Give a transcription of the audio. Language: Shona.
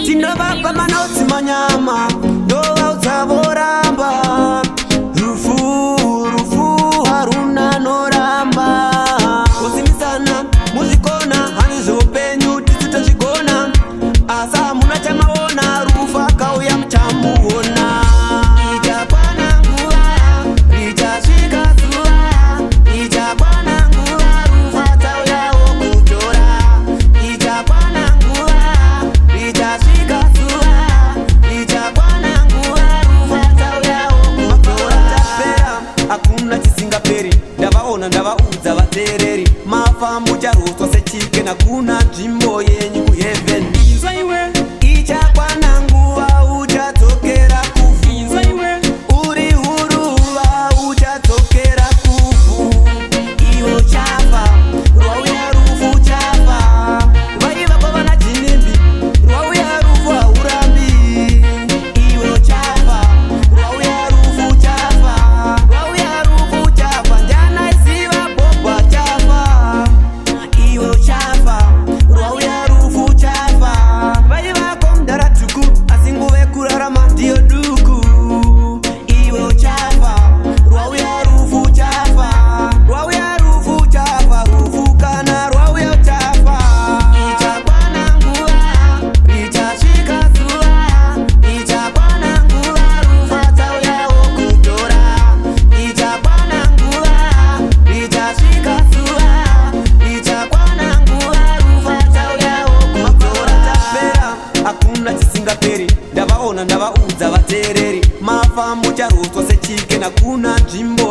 Tinobapa manotsi manyama ndova utsavoramba rufu haruna noramba kusimisana muzvikona hanizvopenyu tisu tachigona asa muna chamaona rufu akauya muchamuona ichakwana nguva richasvika zuva ichakwana nguva rufu achauyawo kutora ichakwana nguva richasvika zuva ichakwana nguva rufu achauyawo kutora tapera hakuna chisingaperi ndavaudza vateereri mafa mucharoswa sechike nakuna nzvimbo yenyu kuheaven ichakwana nguva uchadzokera kuvhu uri huruva uchadzokera kuvhu iwo chafa rwauya rufu chafa vaiva vana jinimbi rwauya rufu haurambi iwo chafa rwauya rufu chafa rwauya rufu chafa njanaisiva bobwa chafa iwo chafa rwauya rufu chafa vaivako mudhara tuku asi nguva yekurarama ndiyo duku iwo chafa rwauya rufu chafa rwauya rufu chafa rufu kana rwauya chafa ichakwana nguva richasvika zuva ichakwana nguva rufu achauyawo kutora ichakwana nguva richasvika zuva ichakwana nguva rufu achauyawo kutora tapera hakuna chisingaperi ndavaudza vateereri mafa mucharoswa sechike nakuna nzvimbo